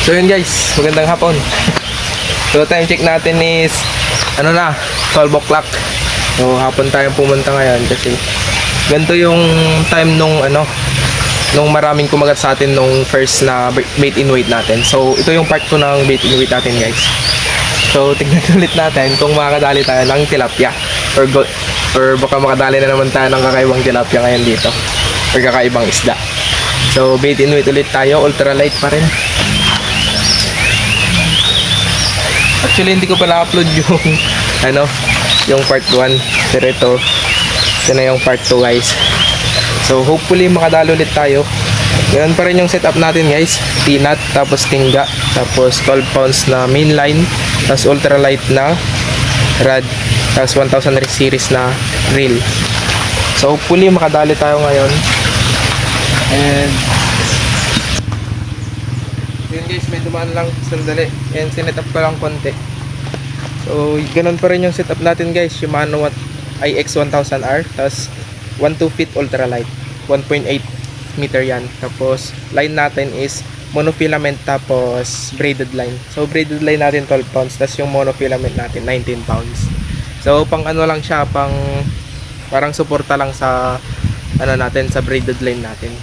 So yun guys, magandang hapon. So time check natin is 12 o'clock. So hapon tayong pumunta ngayon kasi ganito yung time nung maraming kumagat sa atin nung first na bait in weight natin. So ito yung part 2 ng bait in weight natin guys. So tignan ulit natin kung makakadali tayo ng tilapia or baka makadali na naman tayo ng kakaibang tilapia ngayon dito or kakaibang isda. So bait in weight ulit tayo, ultralight pa rin. Actually hindi ko pa na-upload yung yung part 1, pero ito na yung part 2 guys. So hopefully makadalo ulit tayo. Ganun pa rin yung setup natin guys, peanut, tapos tingga, tapos 12 pounds na mainline, tapos ultralight na rod, tapos 1000 series na reel. So hopefully makadali tayo ngayon. And yun guys, may dumaan lang sandali, and sinet-up ko lang konti. So ganun pa rin yung setup natin guys, Shimano IX1000R, tapos 1.2 feet ultralight, 1.8 meter yan. Tapos line natin is monofilament tapos braided line. So braided line natin 12 pounds, tapos yung monofilament natin 19 pounds. So pang lang siya, parang suporta lang sa natin, sa braided line natin.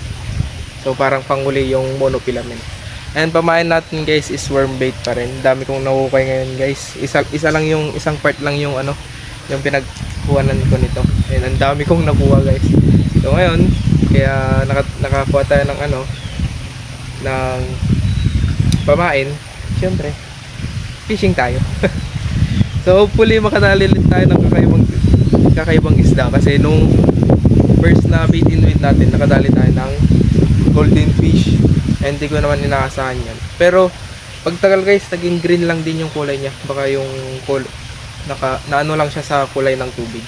So parang panguli yung monofilament. And pamain natin guys is worm bait pa rin. Dami kong nakukuha ngayon guys. Isang part lang yung yung pinagkuhanan ko nito. And ang dami kong nakuha guys. So ngayon, kaya nakakuha tayo ng ng pamain. Siyempre, fishing tayo. So hopefully makadali ulit tayo ng kakaibang isda, kasi nung first na bait in weight natin, nakadali tayo ng golden fish. Hindi ko naman inaasahan yan. Pero pagtagal guys, naging green lang din yung kulay niya. Baka yung naano lang siya sa kulay ng tubig.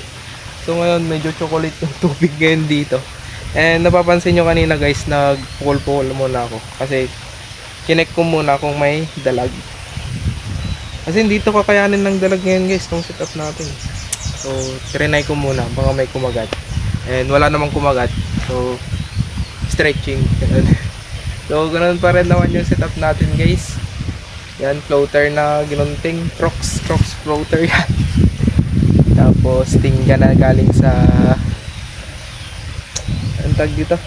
So ngayon medyo chocolate yung tubig ngayon dito. And napapansin nyo kanina guys, nagpukol-pukol muna ako kasi chinek ko muna kung may dalag. Kasi dito kakayanin ng dalag ngayon guys, tong setup natin. So trinay ko muna, baka may kumagat. And wala namang kumagat. So stretching. So ganoon pa rin naman yung setup natin guys. Yan, floater na ginunting, Crocs floater yan. Tapos tingga na galing sa anong tag dito,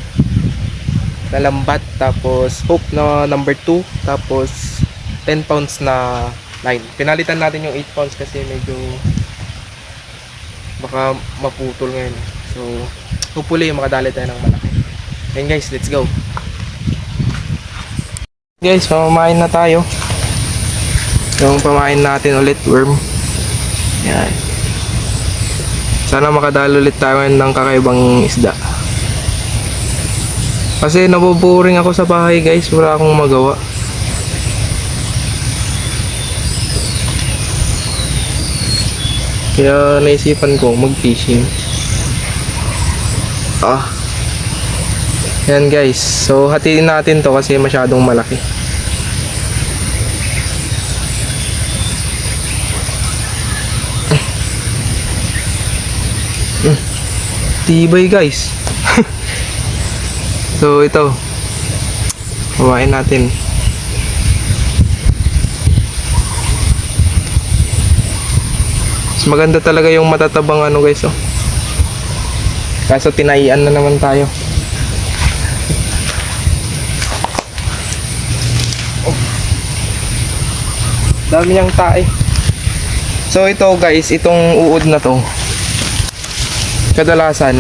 nalambat. Tapos hook na number 2, tapos 10 pounds na line. Pinalitan natin yung 8 pounds kasi medyo baka maputol ngayon. So hopefully makadali tayo ng malaki. And guys, let's go. Guys, pamamain na tayo. Yung pamain natin ulit, worm. Yan. Sana makadalo ulit tayo ng kakaibang isda. Kasi naboboring ako sa bahay guys, wala akong magawa. Kaya naisipan ko mag-fishing. Yan guys, so hatiin natin to kasi masyadong malaki. Tibay guys. So ito, kumain natin. Mas maganda talaga yung matatabang guys. Kaso tinaian na naman tayo. Dami niyang tae. So ito guys, itong uod na to, kadalasan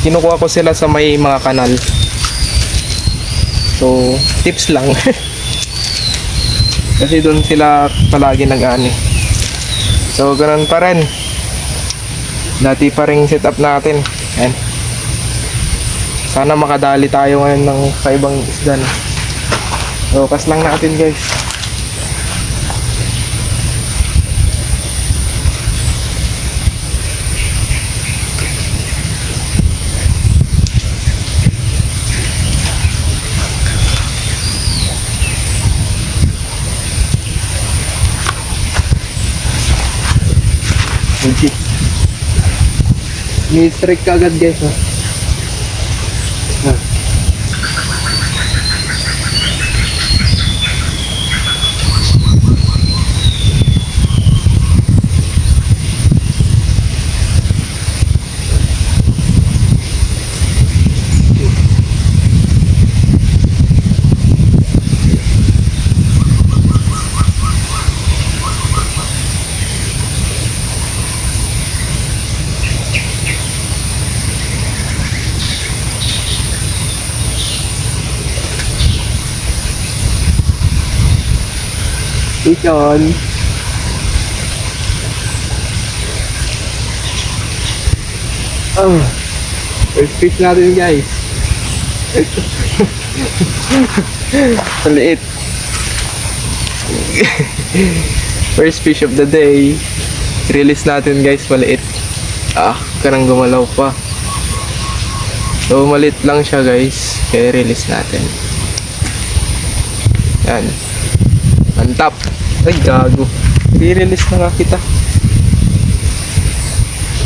kinukuha ko sila sa may mga kanal. So tips lang. Kasi doon sila palagi nag-ani. So ganoon pa rin, dati pa ring setup natin. Ayan. Sana makadali tayo ngayon ng kaibang isda. So kas lang natin guys. May strike kagad guys. Fish on. Oh, first fish natin guys. Maliit. First fish of the day. Release natin guys, maliit. Karang gumalaw pa. So maliit lang siya guys. Kaya release natin. Yan. Antap. Ay gago. I-release na nga kita.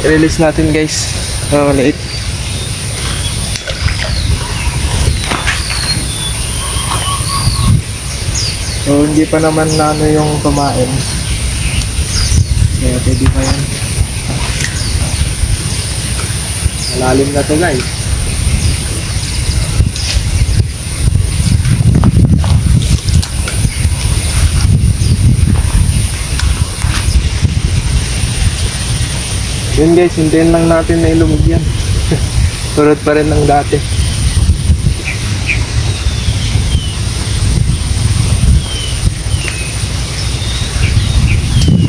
I-release natin guys. Maliit. So hindi pa naman na ano yung kumain. Kaya pwede pa yan. Malalim na to guys. Yun guys, hintayin lang natin na ilumog yan. Turot pa rin ng dati.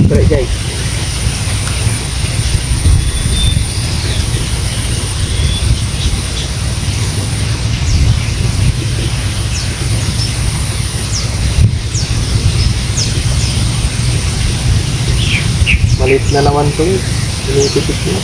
Try guys. Malit na naman ito eh. Pinipipit na.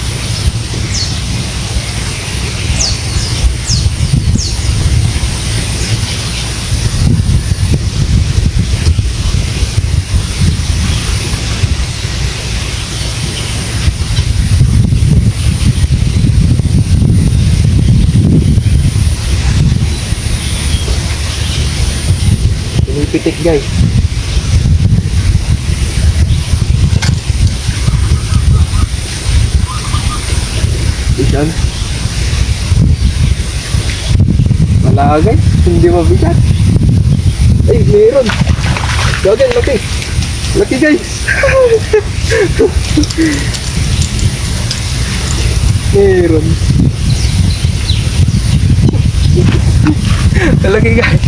Pinipitik guys. Yan. Wala guys, hindi mabigat. Ay, meron. Gagawin, laki. Laki guys. Meron. Laki guys.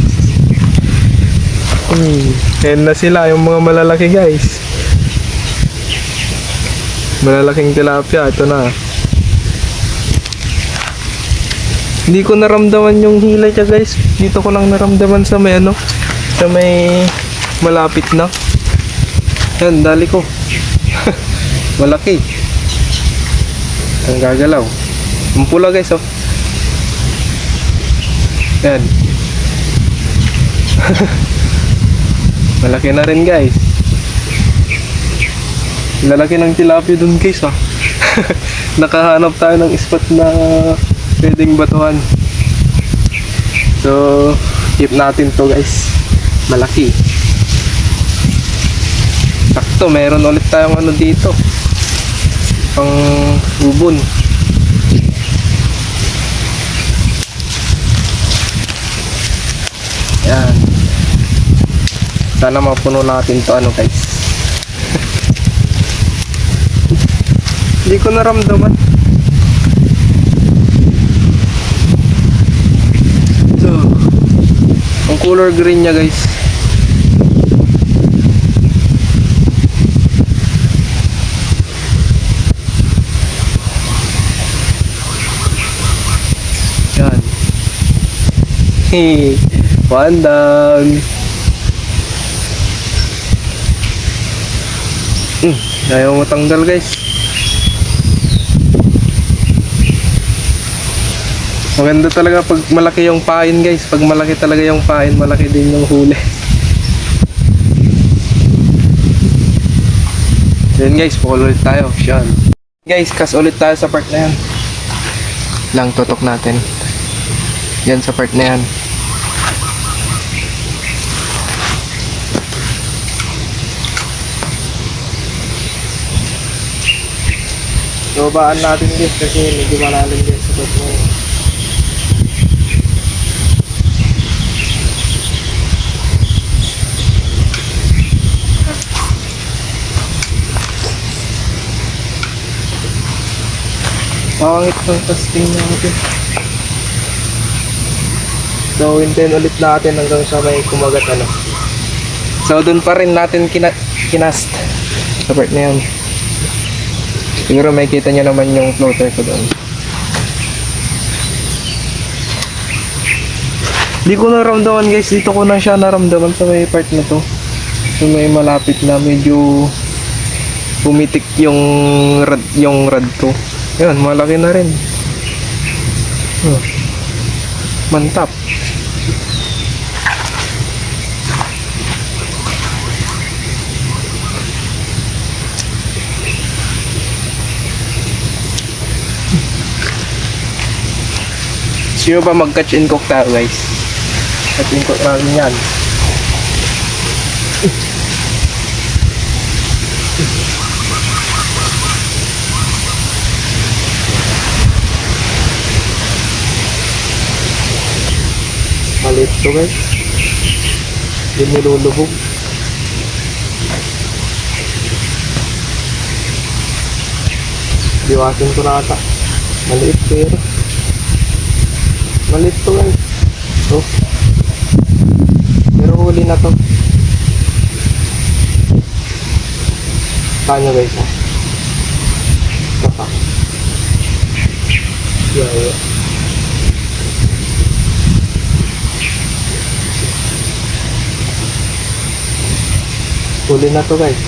Yan na sila, yung mga malalaki guys. Malalaking tilapia, ito na. Hindi ko naramdaman yung hila niya guys. Dito ko lang naramdaman sa may ano, sa may malapit na. Yan, dali ko. Malaki. Ang gagalaw. Ang pula guys oh. Yan. Malaki na rin guys. Lalaki ng tilapia dun guys ah. Nakahanap tayo ng spot na pwedeng batuhan. So keep natin to guys. Malaki. Sakto, meron ulit tayong ano dito, pang ubon. Yan. Sana mapuno natin to ano guys. Hindi ko naramdaman. So, ang color green niya guys. Yan. Hey, one down. Ayaw mo tanggal guys. Maganda talaga pag malaki yung pain guys. Pag malaki talaga yung pain, malaki din yung huli. Yan guys, pull ulit tayo. Yan. Guys, cast ulit tayo sa part na yan. Lang tutok natin. Yan sa part na yan. So, baan natin guys kasi medyo malalim guys sa part na yan. Pangit ng casting natin. So, hintayin ulit natin hanggang sa may kumagat ano. So doon pa rin natin kinast sa part na yan. Siguro may kita nyo naman yung floater ko doon. Di ko naramdaman guys, dito ko na siya naramdaman sa may part na to. So may malapit na medyo pumitik yung rad ko. Yan, malaki na rin. Mantap. Sino ba mag-catch and cook tayo guys? Catch and cook namin yan. Malit to guys. Hindi nilulubog. Diwasin ko na ata. Maliit pero malit to guys. So, pero huli na to. Kanya guys ha. Kaka. Yeah. Huli na to guys.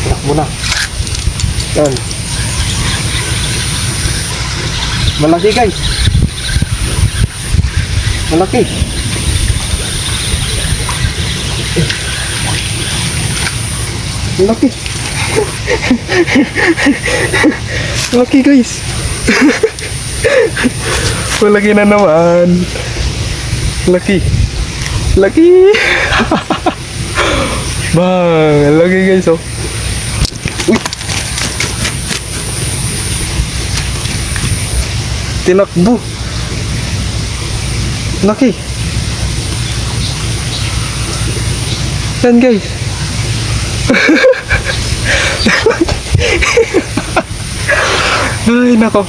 Anak mo na. Yan. Malaki guys. Malaki. Malaki. Malaki guys. Malaki na naman. Laki. Laki. Bang, laki guys oh. Uy. Tinakbo. Laki. Yan guys. Ay nako.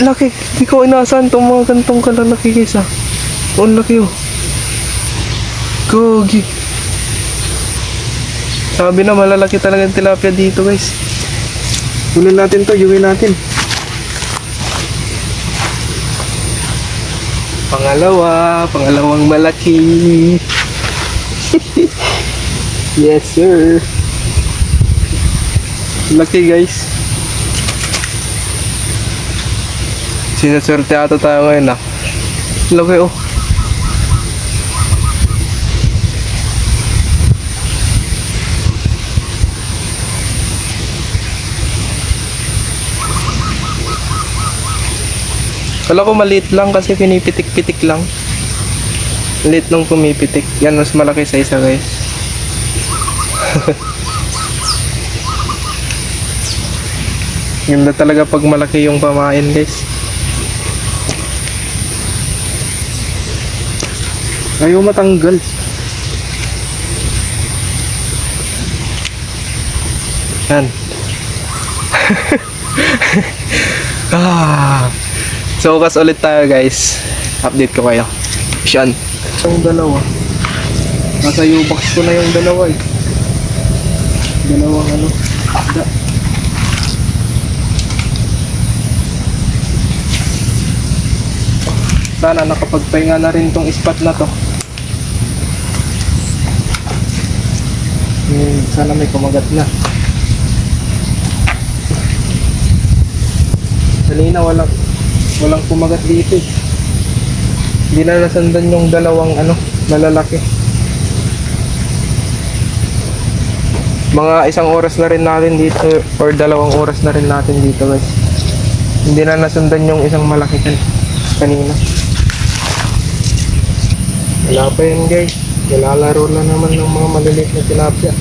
Laki. Di ko inaasahan itong mga gantong kalalaki guys ah. Ang laki oh. Gogi. Sabi na malalaki talaga yung tilapia dito guys. Kunin natin to, yuwin natin. Pangalawang malaki. Yes sir. Laki guys. Sinaswerte ata tayo ngayon ah. Laki oh. Kala ko maliit lang kasi pinipitik-pitik lang. Maliit nung pumipitik. Yan, mas malaki sa isa guys. Ganda talaga pag malaki yung pamain guys. Ayaw matanggal. Yan. So, kas ulit tayo guys. Update ko kayo. Siyan. Yung dalawa. Nasa U-box ko na yung dalawa eh. Dalawang ano. Isda. Sana nakapagpahinga na rin tong spot na to. Sana may kumagat na. Kanina walang kumagat dito. Hindi na nasandan yung dalawang ano, malalaki. Mga isang oras na rin natin dito or 2 oras na rin natin dito guys. Hindi na nasundan yung isang malaki kanina. Wala pa yun guys. Nilalaro na naman ng mga maliliit na tilapia.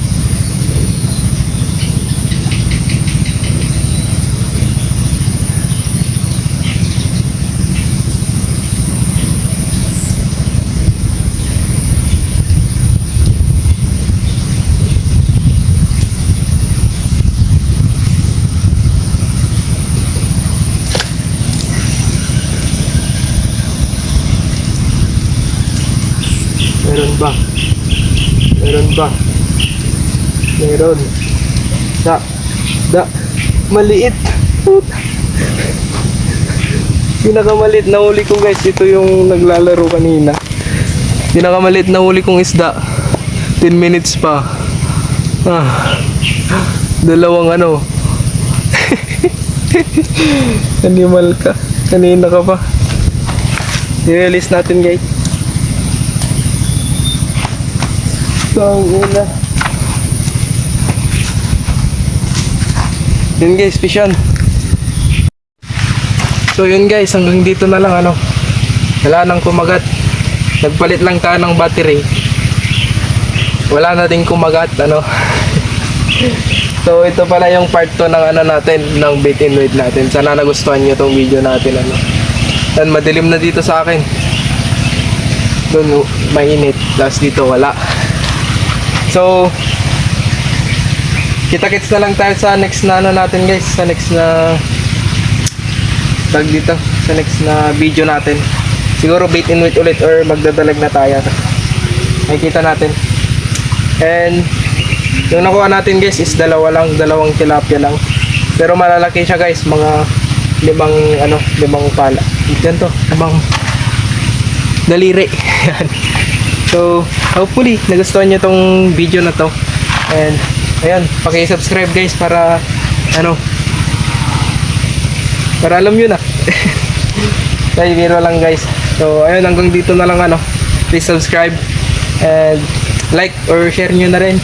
Meron ba? Meron ba? Meron. Da. Maliit. Pinakamaliit na huli ko guys. Ito yung naglalaro kanina. Pinakamaliit na huli kong isda. 10 minutes pa. Dalawang ano. Animal ka. Kanina ka pa. I-release natin guys. Tangina. Yun guys, fish on. So yun guys, hanggang dito na lang ano. Wala nang kumagat. Nagpalit lang tayo ng battery. Wala na din kumagat ano. So ito pala yung part 2 ng ano natin, ng bait and weight natin. Sana nagustuhan niyo tong video natin ano. Dan madilim na dito sa akin. Doon mainit, tapos dito wala. So kita-kits na lang tayo sa next na ano natin guys, sa next na tag dito, sa next na video natin. Siguro bait and weight ulit or magdadalag na tayo. Nakikita natin. And yung nakuha natin guys is dalawang tilapia lang. Pero malalaki siya guys, mga limang pala. Ganito, limang daliri. So, hopefully nagustuhan niyo tong video na to. And ayan, paki-subscribe guys para para alam niyo na. Kaya biro lang guys. So, ayun, hanggang dito na lang please subscribe and like or share niyo na rin.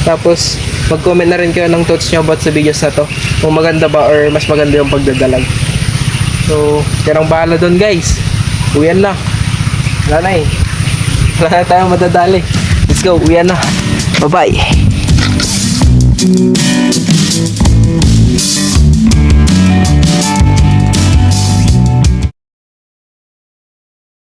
Tapos mag-comment na rin kayo ng thoughts nyo about sa videos na to. Kung maganda ba or mas maganda yung pagdadalag. So, karang bahala doon guys. Uwian na. Wala na eh. Wala na tayong madadali. Let's go, uwian na. Bye-bye.